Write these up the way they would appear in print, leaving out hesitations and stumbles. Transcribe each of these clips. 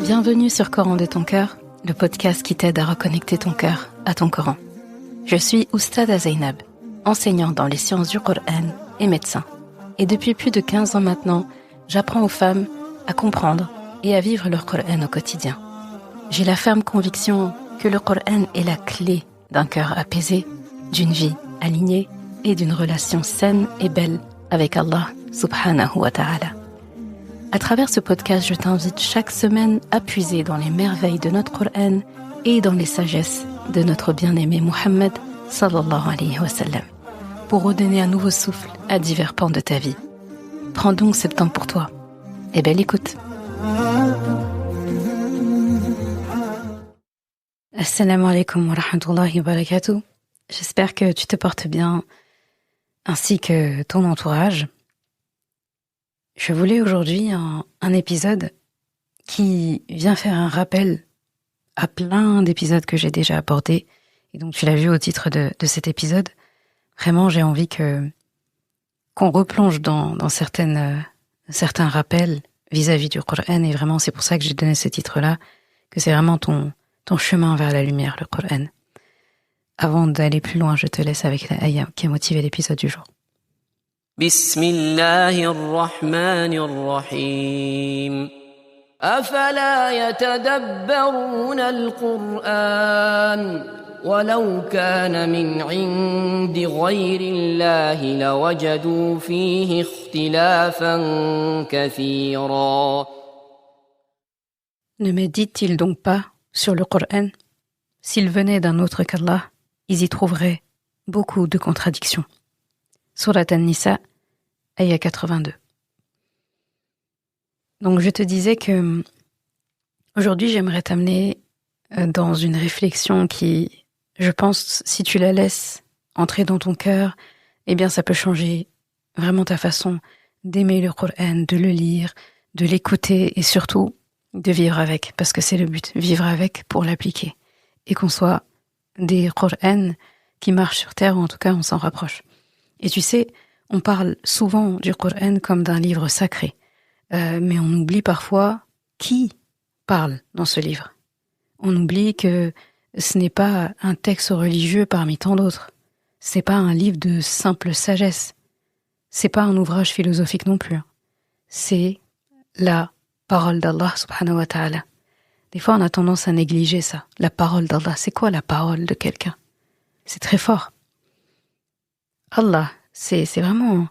Bienvenue sur Coran de ton cœur, le podcast qui t'aide à reconnecter ton cœur à ton Coran. Je suis Oustada Zainab, enseignante dans les sciences du Coran et médecin. Et depuis plus de 15 ans maintenant, j'apprends aux femmes à comprendre et à vivre leur Coran au quotidien. J'ai la ferme conviction que le Coran est la clé d'un cœur apaisé, d'une vie alignée et d'une relation saine et belle avec Allah subhanahu wa ta'ala. À travers ce podcast, je t'invite chaque semaine à puiser dans les merveilles de notre Coran et dans les sagesses de notre bien-aimé Mohammed sallallahu alayhi wa sallam, pour redonner un nouveau souffle à divers pans de ta vie. Prends donc ce temps pour toi. Et belle écoute. Assalamu alaikum wa rahmatullahi wa barakatuh. J'espère que tu te portes bien, ainsi que ton entourage. Je voulais aujourd'hui un épisode qui vient faire un rappel à plein d'épisodes que j'ai déjà abordés. Et donc tu l'as vu au titre de cet épisode. Vraiment, j'ai envie qu'on replonge dans certains rappels vis-à-vis du Coran. Et vraiment, c'est pour ça que j'ai donné ce titre-là, que c'est vraiment ton chemin vers la lumière, le Coran. Avant d'aller plus loin, je te laisse avec la ayah qui a motivé l'épisode du jour. بسم الله الرحمن الرحيم أفلا يتدبرون القرآن ولو كان من عند غير الله لوجدوا فيه اختلافا كثيرا. Ne méditent-ils donc pas sur le Coran? S'ils venaient d'un autre qu'Allah, ils y trouveraient beaucoup de contradictions. Surat An-Nisa, ayah 82. Donc je te disais que aujourd'hui j'aimerais t'amener dans une réflexion qui, je pense, si tu la laisses entrer dans ton cœur, eh bien ça peut changer vraiment ta façon d'aimer le Coran, de le lire, de l'écouter et surtout de vivre avec, parce que c'est le but, vivre avec pour l'appliquer. Et qu'on soit des Coran qui marchent sur terre, ou en tout cas on s'en rapproche. Et tu sais, on parle souvent du Coran comme d'un livre sacré, mais on oublie parfois qui parle dans ce livre. On oublie que ce n'est pas un texte religieux parmi tant d'autres. C'est pas un livre de simple sagesse. C'est pas un ouvrage philosophique non plus. C'est la parole d'Allah subhanahu wa ta'ala. Des fois, on a tendance à négliger ça. La parole d'Allah, c'est quoi la parole de quelqu'un? C'est très fort. Allah, c'est vraiment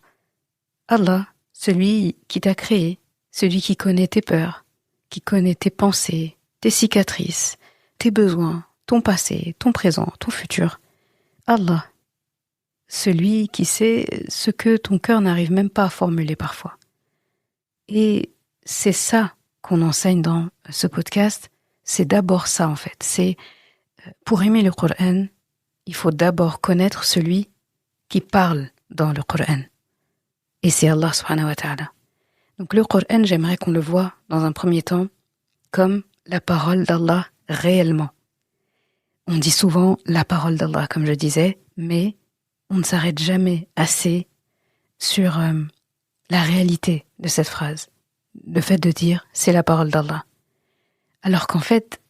Allah, celui qui t'a créé, celui qui connaît tes peurs, qui connaît tes pensées, tes cicatrices, tes besoins, ton passé, ton présent, ton futur. Allah, celui qui sait ce que ton cœur n'arrive même pas à formuler parfois. Et c'est ça qu'on enseigne dans ce podcast, c'est d'abord ça en fait. C'est pour aimer le Coran, il faut d'abord connaître celui qui parle dans le Coran. Et c'est Allah subhanahu wa ta'ala. Donc le Coran, j'aimerais qu'on le voie dans un premier temps comme la parole d'Allah réellement. On dit souvent la parole d'Allah, comme je disais, mais on ne s'arrête jamais assez sur la réalité de cette phrase. Le fait de dire c'est la parole d'Allah. Alors qu'en fait,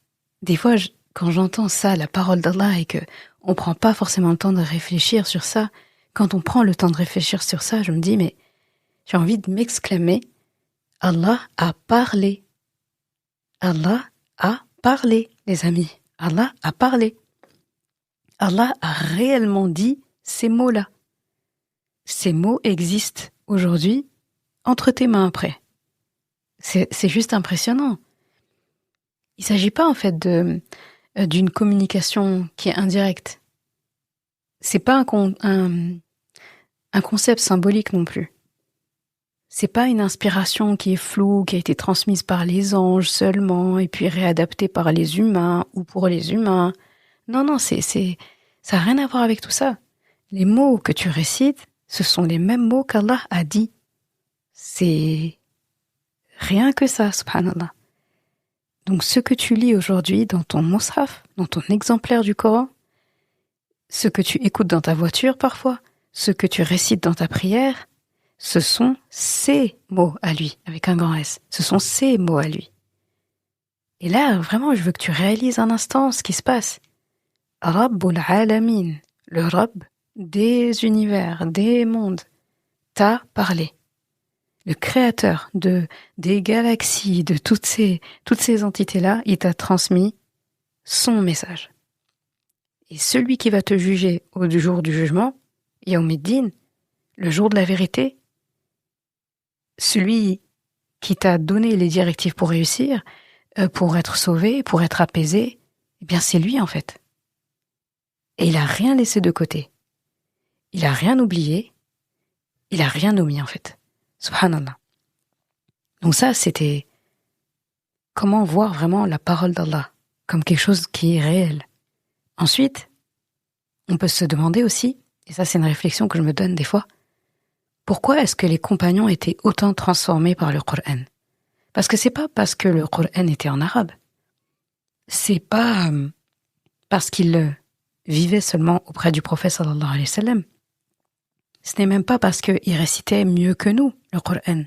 des fois, quand j'entends ça, la parole d'Allah, et que on prend pas forcément le temps de réfléchir sur ça, quand on prend le temps de réfléchir sur ça, je me dis, mais j'ai envie de m'exclamer, Allah a parlé. Allah a parlé, les amis. Allah a parlé. Allah a réellement dit ces mots-là. Ces mots existent aujourd'hui entre tes mains après. C'est juste impressionnant. Il ne s'agit pas en fait d'une communication qui est indirecte. C'est pas un concept symbolique non plus. C'est pas une inspiration qui est floue, qui a été transmise par les anges seulement, et puis réadaptée par les humains ou pour les humains. Non, ça n'a rien à voir avec tout ça. Les mots que tu récites, ce sont les mêmes mots qu'Allah a dit. C'est rien que ça, subhanallah. Donc ce que tu lis aujourd'hui dans ton mushaf, dans ton exemplaire du Coran, ce que tu écoutes dans ta voiture parfois, ce que tu récites dans ta prière, ce sont ses mots à lui, avec un grand S. Ce sont ses mots à lui. Et là, vraiment, je veux que tu réalises un instant ce qui se passe. Rabbul Alamin, le Rabb des univers, des mondes, t'a parlé. Le créateur des galaxies, de toutes ces entités-là, il t'a transmis son message. Et celui qui va te juger au jour du jugement, Yawmiddin, le jour de la vérité, celui qui t'a donné les directives pour réussir, pour être sauvé, pour être apaisé, eh bien c'est lui en fait. Et il a rien laissé de côté. Il a rien oublié. Il a rien omis en fait. Subhanallah. Donc ça, c'était comment voir vraiment la parole d'Allah comme quelque chose qui est réel. Ensuite, on peut se demander aussi, et ça c'est une réflexion que je me donne des fois, pourquoi est-ce que les compagnons étaient autant transformés par le Coran? Parce que c'est pas parce que le Coran était en arabe. C'est pas parce qu'ils vivaient seulement auprès du prophète sallallahu alayhi wa sallam. Ce n'est même pas parce qu'ils récitaient mieux que nous le Coran.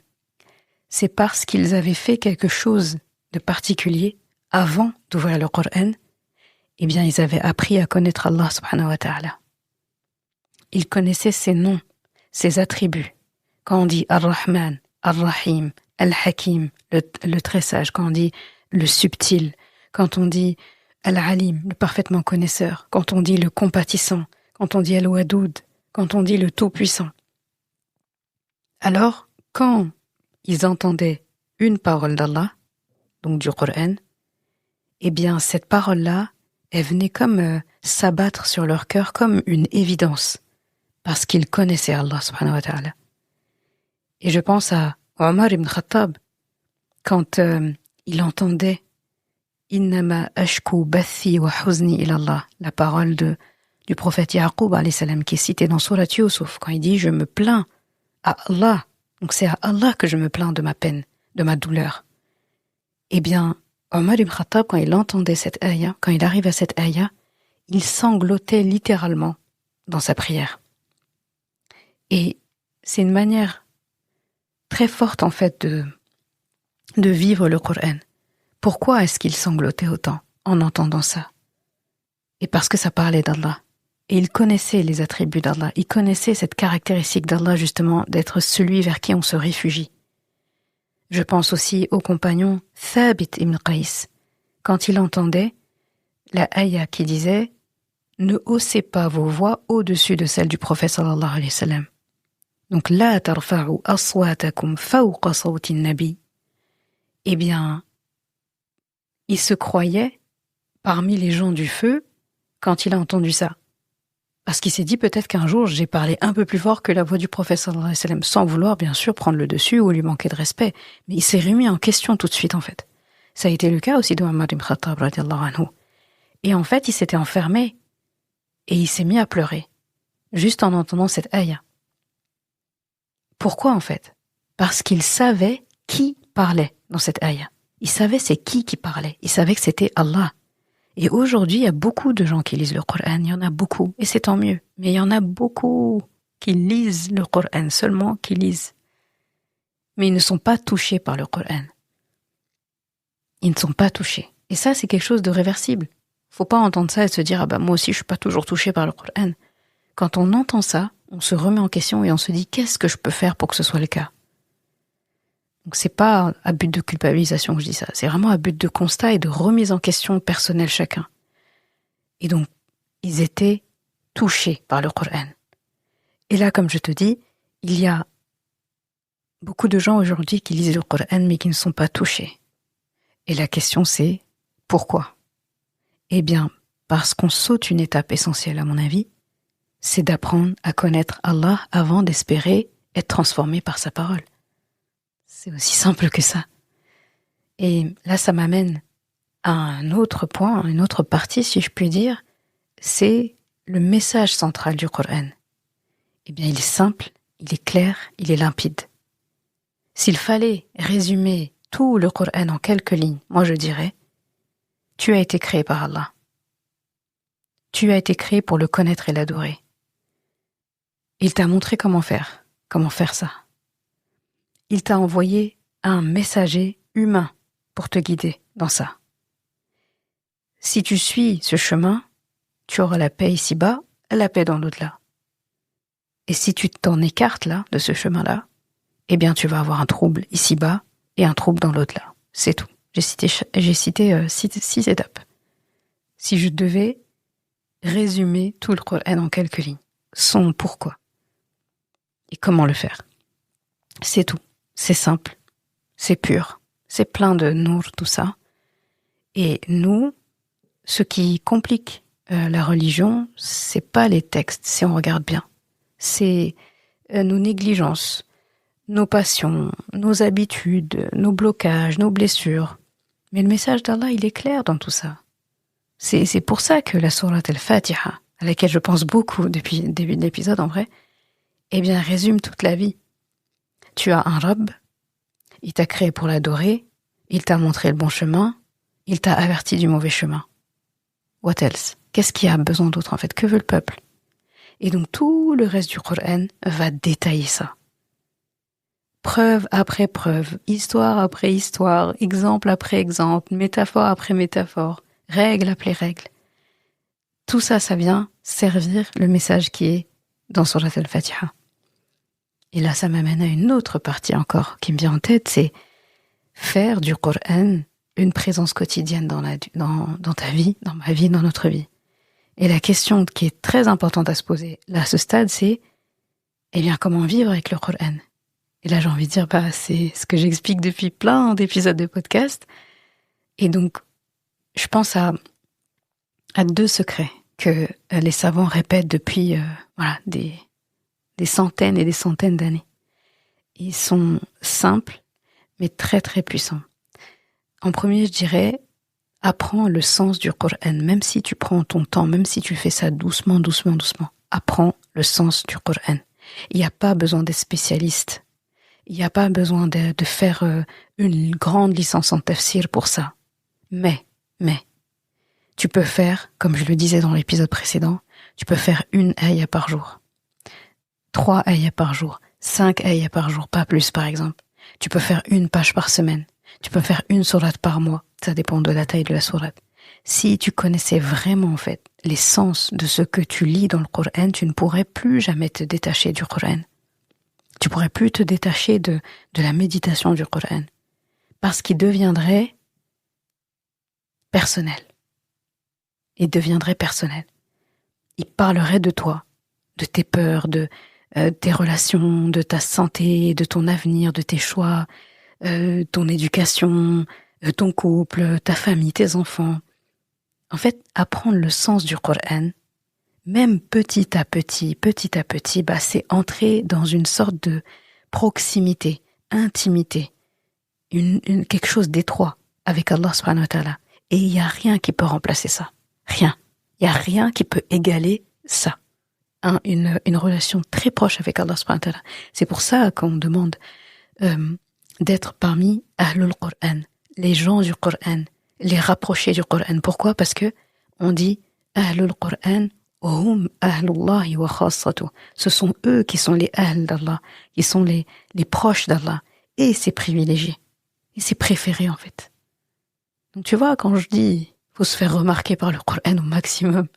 C'est parce qu'ils avaient fait quelque chose de particulier avant d'ouvrir le Coran. Eh bien, ils avaient appris à connaître Allah subhanahu wa ta'ala. Ils connaissaient ses noms, ses attributs. Quand on dit Ar-Rahman, Ar-Rahim, Al-Hakim, le très sage, quand on dit le subtil, quand on dit Al-Alim, le parfaitement connaisseur, quand on dit le compatissant, quand on dit Al-Wadoud, quand on dit le tout-puissant. Alors, quand ils entendaient une parole d'Allah, donc du Coran, eh bien, cette parole-là, elle venait comme s'abattre sur leur cœur comme une évidence, parce qu'ils connaissaient Allah subhanahu wa ta'ala. Et je pense à Omar ibn Khattab, quand il entendait Innama ashku bathi wa huzni ilallah, la parole du prophète Yaqub alayhi salam qui est citée dans Surat Yusuf, quand il dit je me plains à Allah, donc c'est à Allah que je me plains de ma peine, de ma douleur. Eh bien, Omar ibn Khattab, quand il entendait cette ayah, quand il arrive à cette ayah, il sanglotait littéralement dans sa prière. Et c'est une manière très forte en fait de vivre le Coran. Pourquoi est-ce qu'il sanglotait autant en entendant ça? Et parce que ça parlait d'Allah. Et il connaissait les attributs d'Allah. Il connaissait cette caractéristique d'Allah justement d'être celui vers qui on se réfugie. Je pense aussi au compagnon Thabit ibn Qais, quand il entendait la ayah qui disait « Ne haussez pas vos voix au-dessus de celle du prophète sallallahu alayhi wa sallam ». Donc « La tarfa'u aswatakum fawqa sawti nabi ». Eh bien, il se croyait parmi les gens du feu quand il a entendu ça. Parce qu'il s'est dit peut-être qu'un jour j'ai parlé un peu plus fort que la voix du prophète sallallahu alayhi wa sallam, sans vouloir bien sûr prendre le dessus ou lui manquer de respect. Mais il s'est remis en question tout de suite en fait. Ça a été le cas aussi de Omar ibn Khattab radiyallahu anhu. Et en fait il s'était enfermé et il s'est mis à pleurer, juste en entendant cette ayah. Pourquoi en fait? Parce qu'il savait qui parlait dans cette ayah. Il savait c'est qui parlait. Il savait que c'était Allah. Et aujourd'hui, il y a beaucoup de gens qui lisent le Coran, il y en a beaucoup, et c'est tant mieux. Mais il y en a beaucoup qui lisent le Coran, seulement qui lisent. Mais ils ne sont pas touchés par le Coran. Ils ne sont pas touchés. Et ça, c'est quelque chose de réversible. Faut pas entendre ça et se dire « Ah bah moi aussi, je suis pas toujours touché par le Coran ». Quand on entend ça, on se remet en question et on se dit « Qu'est-ce que je peux faire pour que ce soit le cas ?» Donc c'est pas à but de culpabilisation que je dis ça, c'est vraiment à but de constat et de remise en question personnelle chacun. Et donc, ils étaient touchés par le Coran. Et là, comme je te dis, il y a beaucoup de gens aujourd'hui qui lisent le Coran mais qui ne sont pas touchés. Et la question c'est, pourquoi? Eh bien, parce qu'on saute une étape essentielle à mon avis, c'est d'apprendre à connaître Allah avant d'espérer être transformé par sa parole. C'est aussi simple que ça. Et là, ça m'amène à un autre point, une autre partie, si je puis dire, c'est le message central du Coran. Eh bien, il est simple, il est clair, il est limpide. S'il fallait résumer tout le Coran en quelques lignes, moi je dirais, tu as été créé par Allah. Tu as été créé pour le connaître et l'adorer. Il t'a montré comment faire ça. Il t'a envoyé un messager humain pour te guider dans ça. Si tu suis ce chemin, tu auras la paix ici-bas, la paix dans l'au-delà. Et si tu t'en écartes là, de ce chemin-là, eh bien tu vas avoir un trouble ici-bas et un trouble dans l'au-delà. C'est tout. J'ai cité 6 étapes. Si je devais résumer tout le Coran en quelques lignes, son pourquoi et comment le faire, c'est tout. C'est simple, c'est pur, c'est plein de nour, tout ça. Et nous, ce qui complique la religion, c'est pas les textes, si on regarde bien. C'est nos négligences, nos passions, nos habitudes, nos blocages, nos blessures. Mais le message d'Allah, il est clair dans tout ça. C'est pour ça que la sourate al-Fatiha, à laquelle je pense beaucoup depuis le début de l'épisode en vrai, eh bien résume toute la vie. Tu as un Rabb, il t'a créé pour l'adorer, il t'a montré le bon chemin, il t'a averti du mauvais chemin. What else? Qu'est-ce qu'il y a besoin d'autre en fait? Que veut le peuple? Et donc tout le reste du Coran va détailler ça. Preuve après preuve, histoire après histoire, exemple après exemple, métaphore après métaphore, règle après règle. Tout ça, ça vient servir le message qui est dans Surat al-Fatiha. Et là, ça m'amène à une autre partie encore qui me vient en tête, c'est faire du Coran une présence quotidienne dans ta vie, dans ma vie, dans notre vie. Et la question qui est très importante à se poser là, à ce stade, c'est eh bien, comment vivre avec le Coran? Et là, j'ai envie de dire, c'est ce que j'explique depuis plein d'épisodes de podcast. Et donc, je pense à 2 secrets que les savants répètent depuis des centaines et des centaines d'années. Ils sont simples, mais très très puissants. En premier, je dirais, apprends le sens du Coran, même si tu prends ton temps, même si tu fais ça doucement, doucement, doucement. Apprends le sens du Coran. Il n'y a pas besoin d'être spécialiste. Il n'y a pas besoin de faire une grande licence en tafsir pour ça. Mais, tu peux faire, comme je le disais dans l'épisode précédent, tu peux faire 1 ayah par jour. 3 ayahs par jour. 5 ayahs par jour, pas plus par exemple. Tu peux faire 1 page par semaine. Tu peux faire 1 sourate par mois. Ça dépend de la taille de la sourate. Si tu connaissais vraiment en fait l'essence de ce que tu lis dans le Coran, tu ne pourrais plus jamais te détacher du Coran. Tu pourrais plus te détacher de la méditation du Coran. Parce qu'il deviendrait personnel. Il deviendrait personnel. Il parlerait de toi, de tes peurs, de tes relations, de ta santé, de ton avenir, de tes choix, ton éducation, ton couple, ta famille, tes enfants. En fait, apprendre le sens du Coran, même petit à petit, c'est entrer dans une sorte de proximité, intimité, quelque chose d'étroit avec Allah subhanahu wa ta'ala. Et il n'y a rien qui peut remplacer ça. Rien. Il n'y a rien qui peut égaler ça. Une relation très proche avec Allah subhanahu wa ta'ala. C'est pour ça qu'on demande d'être parmi Ahlul Qur'an, les gens du Qur'an, les rapprochés du Qur'an. Pourquoi? Parce que on dit Ahlul Qur'an hum ahlullahi wa khassatuh. Ce sont eux qui sont les Ahl d'Allah, qui sont les proches d'Allah. Et c'est privilégié. Et c'est préféré en fait. Donc tu vois, quand je dis faut se faire remarquer par le Qur'an au maximum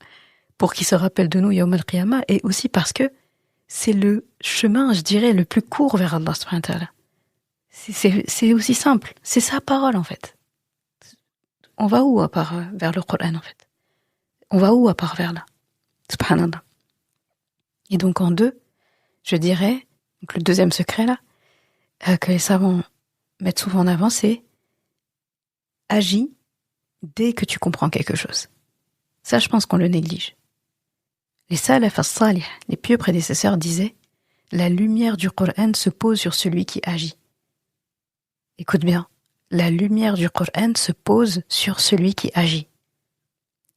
pour qu'il se rappelle de nous Yawm al-Qiyamah, et aussi parce que c'est le chemin, je dirais, le plus court vers Allah subhanahu wa ta'ala. C'est aussi simple. C'est sa parole, en fait. On va où à part vers le Coran, en fait? On va où à part vers là? Subhanallah. Et donc, en 2, je dirais, donc le deuxième secret, là, que les savants mettent souvent en avant, c'est agis dès que tu comprends quelque chose. Ça, je pense qu'on le néglige. Les salaf as-salih, les pieux prédécesseurs, disaient « La lumière du Coran se pose sur celui qui agit ». Écoute bien, la lumière du Coran se pose sur celui qui agit.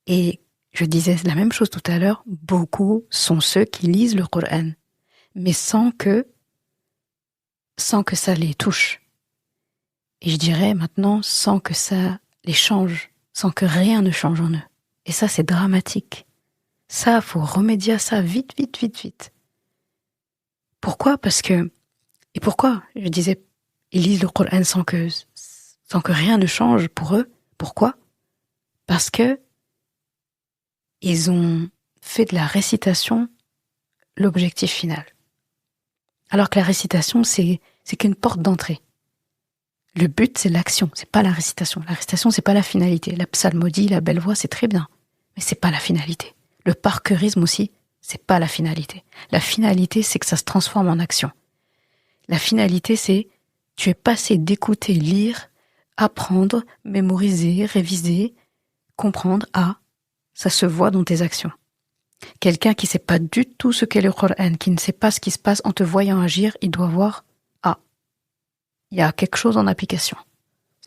Et je disais la même chose tout à l'heure, beaucoup sont ceux qui lisent le Coran, mais sans que ça les touche. Et je dirais maintenant, sans que ça les change, sans que rien ne change en eux. Et ça, c'est dramatique. Ça, faut remédier à ça vite. Pourquoi? Et pourquoi? Je disais, ils lisent le Coran sans que rien ne change pour eux. Pourquoi? Parce que ils ont fait de la récitation l'objectif final. Alors que la récitation, c'est qu'une porte d'entrée. Le but, c'est l'action, c'est pas la récitation. La récitation, c'est pas la finalité. La psalmodie, la belle voix, c'est très bien, mais c'est pas la finalité. Le parkourisme aussi, c'est pas la finalité. La finalité, c'est que ça se transforme en action. La finalité, c'est tu es passé d'écouter, lire, apprendre, mémoriser, réviser, comprendre à ça se voit dans tes actions. Quelqu'un qui ne sait pas du tout ce qu'est le Coran, qui ne sait pas ce qui se passe en te voyant agir, il doit voir il y a quelque chose en application.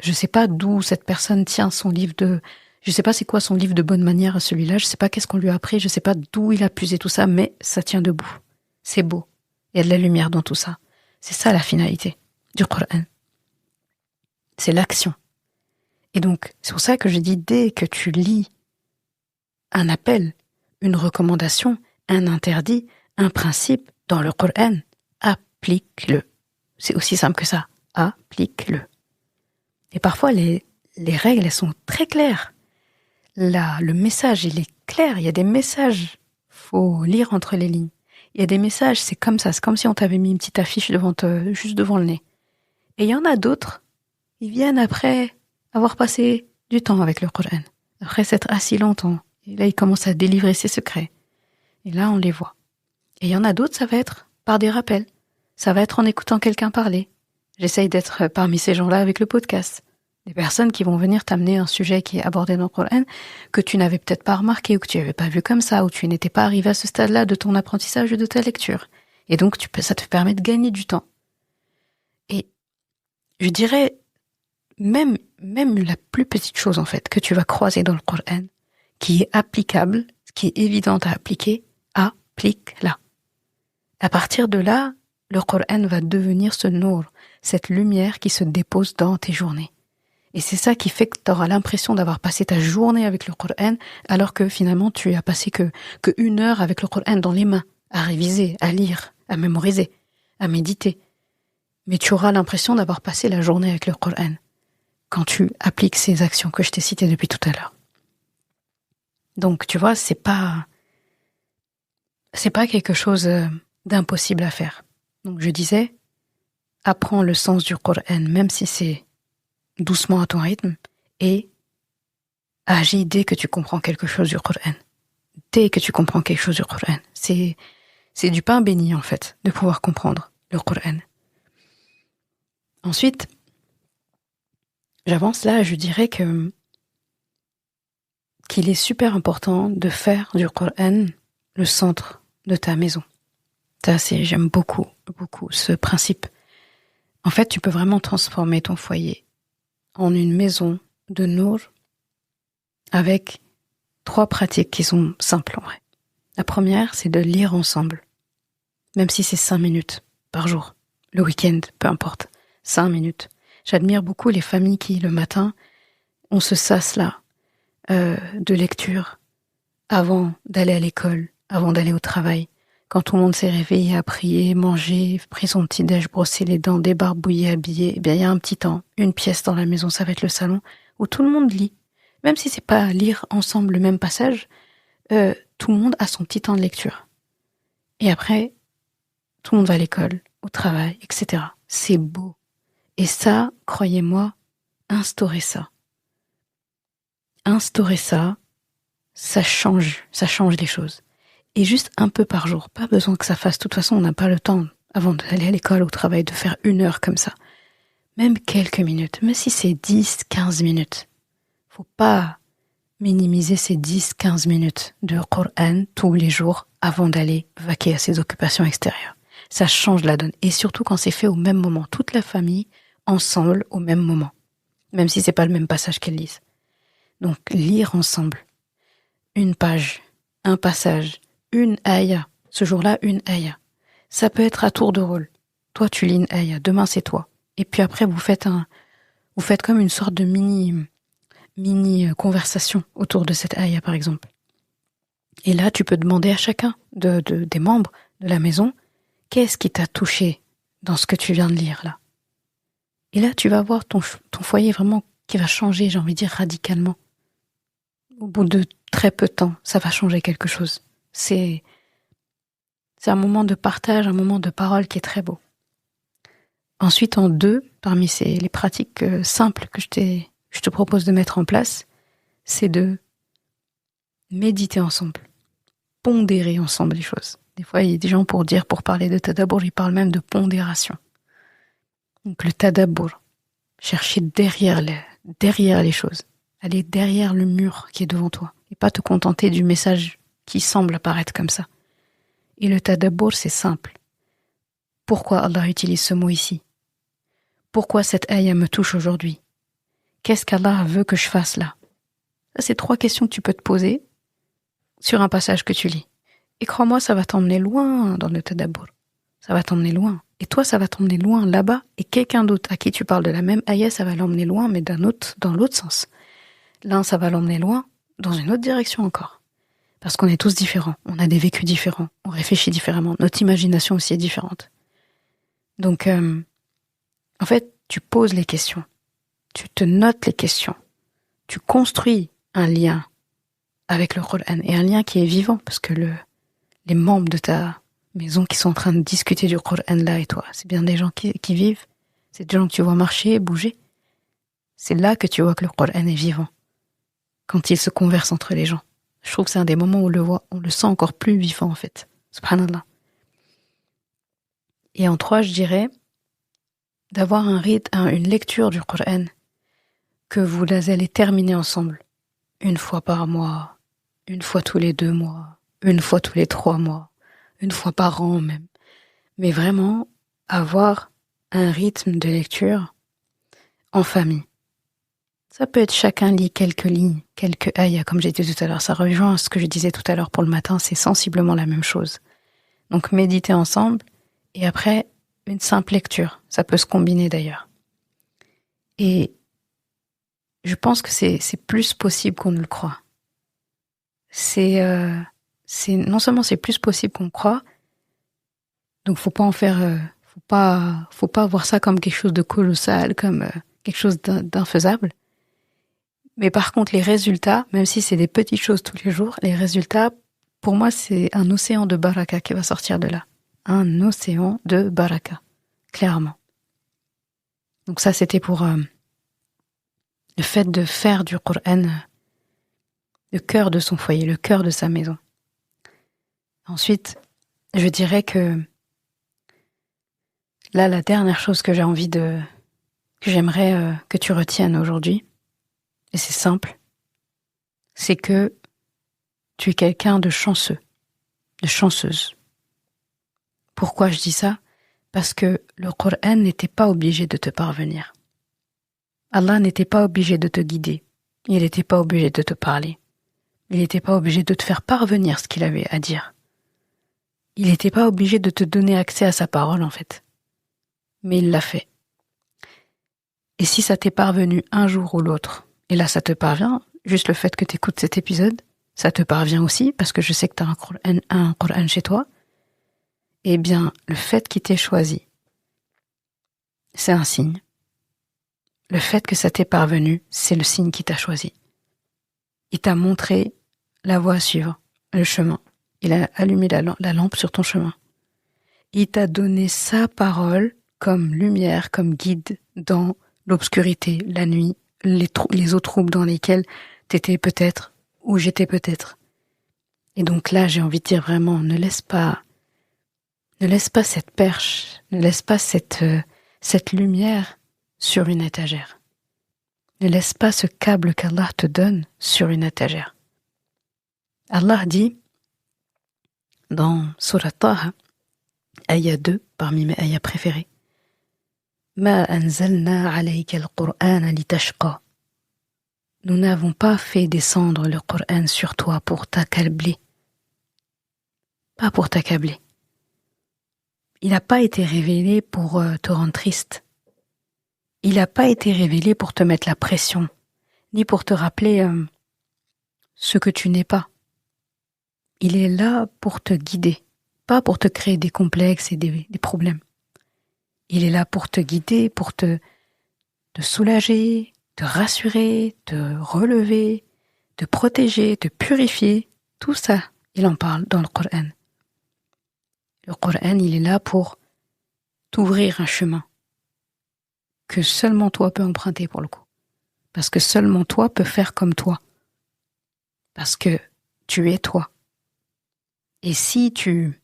Je ne sais pas d'où cette personne tient son livre de... Je ne sais pas c'est quoi son livre de bonne manière à celui-là, je ne sais pas qu'est-ce qu'on lui a appris, je ne sais pas d'où il a puisé tout ça, mais ça tient debout. C'est beau. Il y a de la lumière dans tout ça. C'est ça la finalité du Coran. C'est l'action. Et donc, c'est pour ça que je dis, dès que tu lis un appel, une recommandation, un interdit, un principe dans le Coran, applique-le. C'est aussi simple que ça. Applique-le. Et parfois, les règles, elles sont très claires. Là, le message, il est clair. Il y a des messages, faut lire entre les lignes. Il y a des messages, c'est comme ça. C'est comme si on t'avait mis une petite affiche juste devant le nez. Et il y en a d'autres, ils viennent après avoir passé du temps avec le Coran. Après s'être assis longtemps. Et là, ils commencent à délivrer ses secrets. Et là, on les voit. Et il y en a d'autres, ça va être par des rappels. Ça va être en écoutant quelqu'un parler. J'essaye d'être parmi ces gens-là avec le podcast. Des personnes qui vont venir t'amener un sujet qui est abordé dans le Coran, que tu n'avais peut-être pas remarqué, ou que tu n'avais pas vu comme ça, ou tu n'étais pas arrivé à ce stade-là de ton apprentissage ou de ta lecture. Et donc, ça te permet de gagner du temps. Et je dirais, même la plus petite chose, en fait, que tu vas croiser dans le Coran, qui est applicable, qui est évidente à appliquer, applique-la. À partir de là, le Coran va devenir ce nour, cette lumière qui se dépose dans tes journées. Et c'est ça qui fait que tu auras l'impression d'avoir passé ta journée avec le Coran, alors que finalement tu as passé que 1 heure avec le Coran dans les mains, à réviser, à lire, à mémoriser, à méditer. Mais tu auras l'impression d'avoir passé la journée avec le Coran, quand tu appliques ces actions que je t'ai citées depuis tout à l'heure. Donc tu vois, c'est pas quelque chose d'impossible à faire. Donc je disais, apprends le sens du Coran, même si c'est doucement à ton rythme, et agis dès que tu comprends quelque chose du Coran. Dès que tu comprends quelque chose du Coran. C'est du pain béni, en fait, de pouvoir comprendre le Coran. Ensuite, j'avance là, je dirais qu'il est super important de faire du Coran le centre de ta maison. Ça, j'aime beaucoup ce principe. En fait, tu peux vraiment transformer ton foyer en une maison de nour avec 3 pratiques qui sont simples en vrai. La première, c'est de lire ensemble. Même si c'est 5 minutes par jour, le week-end, peu importe, 5 minutes. J'admire beaucoup les familles qui, le matin, ont ce sas-là de lecture avant d'aller à l'école, avant d'aller au travail. Quand tout le monde s'est réveillé, a prié, mangé, pris son petit-déj, brossé les dents, débarbouillé, habillé, eh bien, il y a un petit temps, une pièce dans la maison, ça va être le salon, où tout le monde lit. Même si c'est pas lire ensemble le même passage, tout le monde a son petit temps de lecture. Et après, tout le monde va à l'école, au travail, etc. C'est beau. Et ça, croyez-moi, instaurez ça. Instaurez ça, ça change les choses. Et juste un peu par jour. Pas besoin que ça fasse. De toute façon, on n'a pas le temps, avant d'aller à l'école, au travail, de faire 1 heure comme ça. Même quelques minutes. Même si c'est 10, 15 minutes. Faut pas minimiser ces 10, 15 minutes de Coran tous les jours avant d'aller vaquer à ses occupations extérieures. Ça change la donne. Et surtout quand c'est fait au même moment. Toute la famille, ensemble, au même moment. Même si c'est pas le même passage qu'elles lisent. Donc, lire ensemble. 1 page, un passage, 1 aya. Ce jour-là, 1 aya. Ça peut être à tour de rôle. Toi, tu lis 1 aya. Demain, c'est toi. Et puis après, vous faites comme une sorte de mini conversation autour de cette aya, par exemple. Et là, tu peux demander à chacun des membres de la maison, qu'est-ce qui t'a touché dans ce que tu viens de lire, là? Et là, tu vas voir ton foyer vraiment qui va changer, j'ai envie de dire, radicalement. au bout de très peu de temps, ça va changer quelque chose. C'est un moment de partage, un moment de parole qui est très beau. Ensuite, en 2, parmi les pratiques simples que je te propose de mettre en place, c'est de méditer ensemble, pondérer ensemble les choses. Des fois, il y a des gens pour parler de tadabour, ils parlent même de pondération. Donc le tadabour, chercher derrière les choses, aller derrière le mur qui est devant toi, et pas te contenter du message qui semble apparaître comme ça. Et le tadabour, c'est simple. Pourquoi Allah utilise ce mot ici? Pourquoi cette ayah me touche aujourd'hui? Qu'est-ce qu'Allah veut que je fasse là? Ça, c'est 3 questions que tu peux te poser sur un passage que tu lis. Et crois-moi, ça va t'emmener loin dans le tadabour. Ça va t'emmener loin. Et toi, ça va t'emmener loin là-bas. Et quelqu'un d'autre à qui tu parles de la même ayah, ça va l'emmener loin, mais dans l'autre sens. L'un, ça va l'emmener loin, dans une autre direction encore. Parce qu'on est tous différents. On a des vécus différents. On réfléchit différemment. Notre imagination aussi est différente. Donc, en fait, tu poses les questions. Tu te notes les questions. Tu construis un lien avec le Coran. Et un lien qui est vivant, parce que les membres de ta maison qui sont en train de discuter du Coran là et toi, c'est bien des gens qui vivent. C'est des gens que tu vois marcher, bouger. C'est là que tu vois que le Coran est vivant. Quand il se converse entre les gens. Je trouve que c'est un des moments où on le sent encore plus vivant en fait. Subhanallah. Et en 3, je dirais d'avoir une lecture du Coran que vous allez terminer ensemble. Une fois par mois, une fois tous les 2 mois, une fois tous les 3 mois, une fois par an même. Mais vraiment avoir un rythme de lecture en famille. Ça peut être chacun lit quelques lignes, quelques ayahs, comme j'ai dit tout à l'heure. Ça rejoint ce que je disais tout à l'heure pour le matin, c'est sensiblement la même chose. Donc méditer ensemble, et après, une simple lecture. Ça peut se combiner d'ailleurs. Et je pense que c'est plus possible qu'on ne le croit. Non seulement c'est plus possible qu'on le croit, donc faut pas en faire, faut pas voir ça comme quelque chose de colossal, comme quelque chose d'infaisable. Mais par contre, les résultats, même si c'est des petites choses tous les jours, les résultats, pour moi, c'est un océan de baraka qui va sortir de là. Un océan de baraka, clairement. Donc ça, c'était pour le fait de faire du Coran le cœur de son foyer, le cœur de sa maison. Ensuite, je dirais que là, la dernière chose que j'aimerais que tu retiennes aujourd'hui, et c'est simple, c'est que tu es quelqu'un de chanceux, de chanceuse. Pourquoi je dis ça? Parce que le Coran n'était pas obligé de te parvenir. Allah n'était pas obligé de te guider. Il n'était pas obligé de te parler. Il n'était pas obligé de te faire parvenir ce qu'il avait à dire. Il n'était pas obligé de te donner accès à sa parole, en fait. Mais il l'a fait. Et si ça t'est parvenu un jour ou l'autre, et là ça te parvient, juste le fait que tu écoutes cet épisode, ça te parvient aussi, parce que je sais que tu as un Coran chez toi, eh bien, le fait qu'il t'ait choisi, c'est un signe. Le fait que ça t'est parvenu, c'est le signe qui t'a choisi. Il t'a montré la voie à suivre, le chemin. Il a allumé la lampe sur ton chemin. Il t'a donné sa parole comme lumière, comme guide dans l'obscurité, la nuit, les eaux troubles dans lesquelles t'étais peut-être, ou j'étais peut-être. Et donc là, j'ai envie de dire vraiment, ne laisse pas cette perche, ne laisse pas cette lumière sur une étagère. Ne laisse pas ce câble qu'Allah te donne sur une étagère. Allah dit dans Surat Taha, ayah 2, parmi mes ayahs préférés, Ma anzalna alayka al-Qur'ana litashqa. Nous n'avons pas fait descendre le Coran sur toi pour t'accabler. Pas pour t'accabler. Il n'a pas été révélé pour te rendre triste. Il n'a pas été révélé pour te mettre la pression, ni pour te rappeler ce que tu n'es pas. Il est là pour te guider, pas pour te créer des complexes et des problèmes. Il est là pour te guider, pour te soulager, te rassurer, te relever, de protéger, de purifier. Tout ça, il en parle dans le Coran. Le Coran, il est là pour t'ouvrir un chemin que seulement toi peux emprunter pour le coup. Parce que seulement toi peux faire comme toi. Parce que tu es toi. Et si tu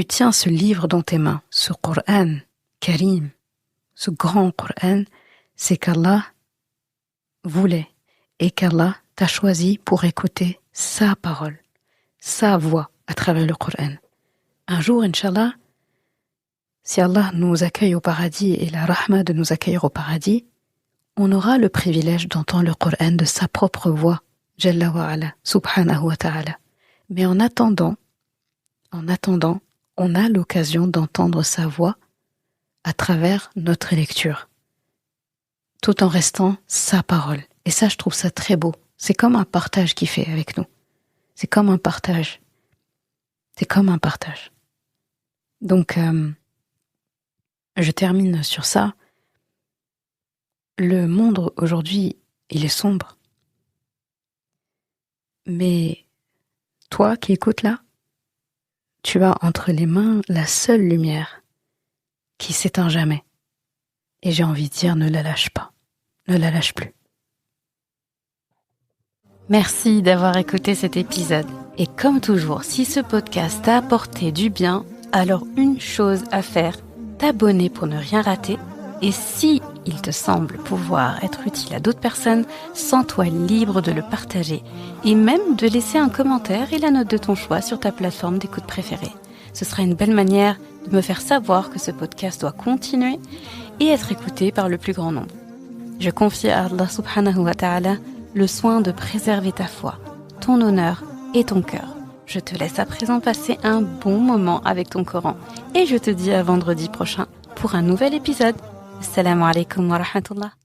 tiens ce livre dans tes mains, ce Coran Karim, ce grand Coran, c'est qu'Allah voulait et qu'Allah t'a choisi pour écouter sa parole, sa voix à travers le Coran. Un jour, Inch'Allah, si Allah nous accueille au paradis et la rahma de nous accueillir au paradis, on aura le privilège d'entendre le Coran de sa propre voix, Jalla wa ala, subhanahu wa ta'ala. Mais en attendant, on a l'occasion d'entendre sa voix à travers notre lecture, tout en restant sa parole. Et ça, je trouve ça très beau. C'est comme un partage qu'il fait avec nous. C'est comme un partage. Donc, je termine sur ça. Le monde aujourd'hui, il est sombre. Mais toi qui écoutes là, tu as entre les mains la seule lumière qui s'éteint jamais. Et j'ai envie de dire, ne la lâche pas. Ne la lâche plus. Merci d'avoir écouté cet épisode. Et comme toujours, si ce podcast t'a apporté du bien, alors une chose à faire, t'abonner pour ne rien rater. Et si il te semble pouvoir être utile à d'autres personnes, sens-toi libre de le partager et même de laisser un commentaire et la note de ton choix sur ta plateforme d'écoute préférée. Ce sera une belle manière de me faire savoir que ce podcast doit continuer et être écouté par le plus grand nombre. Je confie à Allah subhanahu wa ta'ala le soin de préserver ta foi, ton honneur et ton cœur. Je te laisse à présent passer un bon moment avec ton Coran et je te dis à vendredi prochain pour un nouvel épisode. Assalamu alaikum wa rahmatullah.